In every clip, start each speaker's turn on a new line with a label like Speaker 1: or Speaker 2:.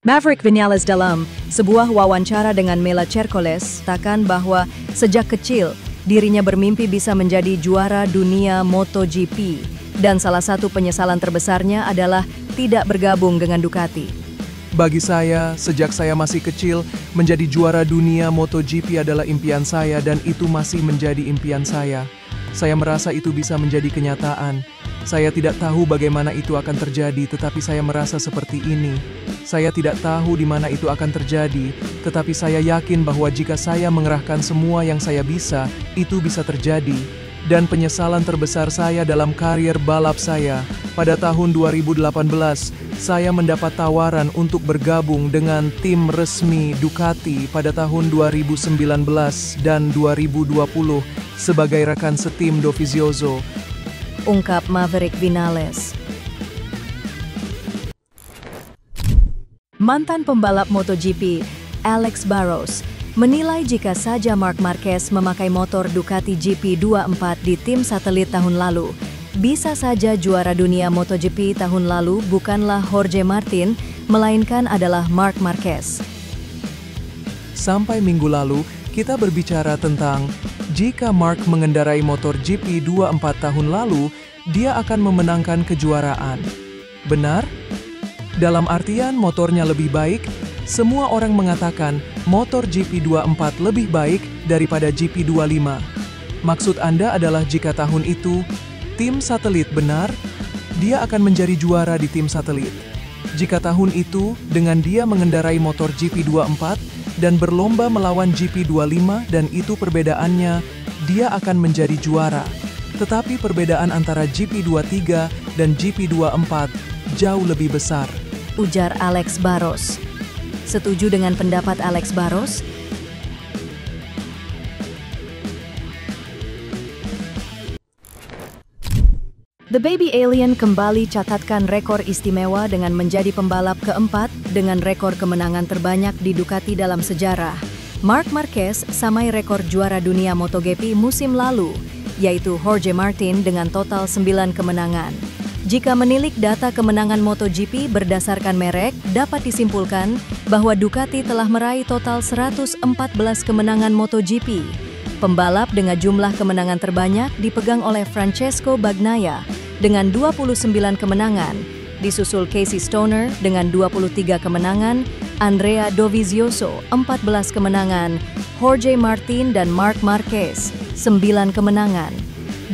Speaker 1: Maverick Vinales dalam sebuah wawancara dengan Mela Chercoles katakan bahwa sejak kecil dirinya bermimpi bisa menjadi juara dunia MotoGP dan salah satu penyesalan terbesarnya adalah tidak bergabung dengan Ducati.
Speaker 2: Bagi saya, sejak saya masih kecil, menjadi juara dunia MotoGP adalah impian saya dan itu masih menjadi impian saya. Saya merasa itu bisa menjadi kenyataan. Saya tidak tahu bagaimana itu akan terjadi, tetapi saya merasa seperti ini. Saya tidak tahu di mana itu akan terjadi, tetapi saya yakin bahwa jika saya mengerahkan semua yang saya bisa, itu bisa terjadi. Dan penyesalan terbesar saya dalam karier balap saya, pada tahun 2018, saya mendapat tawaran untuk bergabung dengan tim resmi Ducati pada tahun 2019 dan 2020 sebagai rekan setim Dovizioso,
Speaker 1: ungkap Maverick Vinales. Mantan pembalap MotoGP, Alex Barros, menilai jika saja Marc Marquez memakai motor Ducati GP24 di tim satelit tahun lalu, bisa saja juara dunia MotoGP tahun lalu bukanlah Jorge Martin, melainkan adalah Marc Marquez.
Speaker 2: Sampai minggu lalu, kita berbicara tentang jika Marc mengendarai motor GP24 tahun lalu, dia akan memenangkan kejuaraan. Benar? Dalam artian motornya lebih baik, semua orang mengatakan motor GP24 lebih baik daripada GP25. Maksud Anda adalah jika tahun itu, tim satelit benar, dia akan menjadi juara di tim satelit. Jika tahun itu, dengan dia mengendarai motor GP24 dan berlomba melawan GP25 dan itu perbedaannya, dia akan menjadi juara. Tetapi perbedaan antara GP23 dan GP24 jauh lebih besar,
Speaker 1: ujar Alex Barros. Setuju dengan pendapat Alex Barros? The Baby Alien kembali catatkan rekor istimewa dengan menjadi pembalap keempat dengan rekor kemenangan terbanyak di Ducati dalam sejarah. Marc Marquez samai rekor juara dunia MotoGP musim lalu, yaitu Jorge Martin dengan total 9 kemenangan. Jika menilik data kemenangan MotoGP berdasarkan merek, dapat disimpulkan bahwa Ducati telah meraih total 114 kemenangan MotoGP. Pembalap dengan jumlah kemenangan terbanyak dipegang oleh Francesco Bagnaia dengan 29 kemenangan, disusul Casey Stoner dengan 23 kemenangan, Andrea Dovizioso 14 kemenangan, Jorge Martin dan Marc Marquez 9 kemenangan.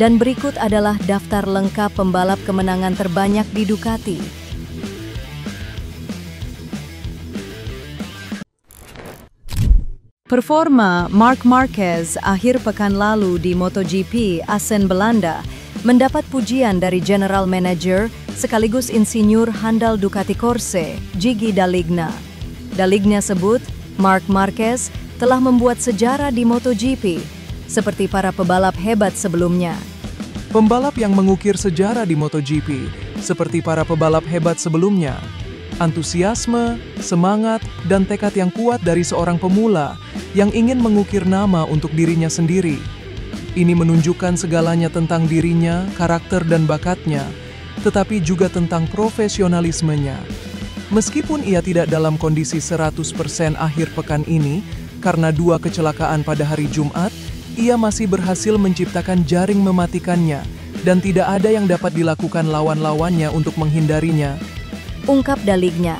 Speaker 1: Dan berikut adalah daftar lengkap pembalap kemenangan terbanyak di Ducati. Performa Marc Marquez akhir pekan lalu di MotoGP Assen, Belanda mendapat pujian dari General Manager sekaligus insinyur handal Ducati Corse, Gigi Dall'Igna. Dall'Igna sebut Marc Marquez telah membuat sejarah di MotoGP, seperti para pebalap hebat sebelumnya.
Speaker 2: Pembalap yang mengukir sejarah di MotoGP, seperti para pebalap hebat sebelumnya. Antusiasme, semangat, dan tekad yang kuat dari seorang pemula yang ingin mengukir nama untuk dirinya sendiri. Ini menunjukkan segalanya tentang dirinya, karakter dan bakatnya, tetapi juga tentang profesionalismenya. Meskipun ia tidak dalam kondisi 100% akhir pekan ini, karena 2 kecelakaan pada hari Jumat, ia masih berhasil menciptakan jaring mematikannya, dan tidak ada yang dapat dilakukan lawan-lawannya untuk menghindarinya,
Speaker 1: ungkap Dall'Igna.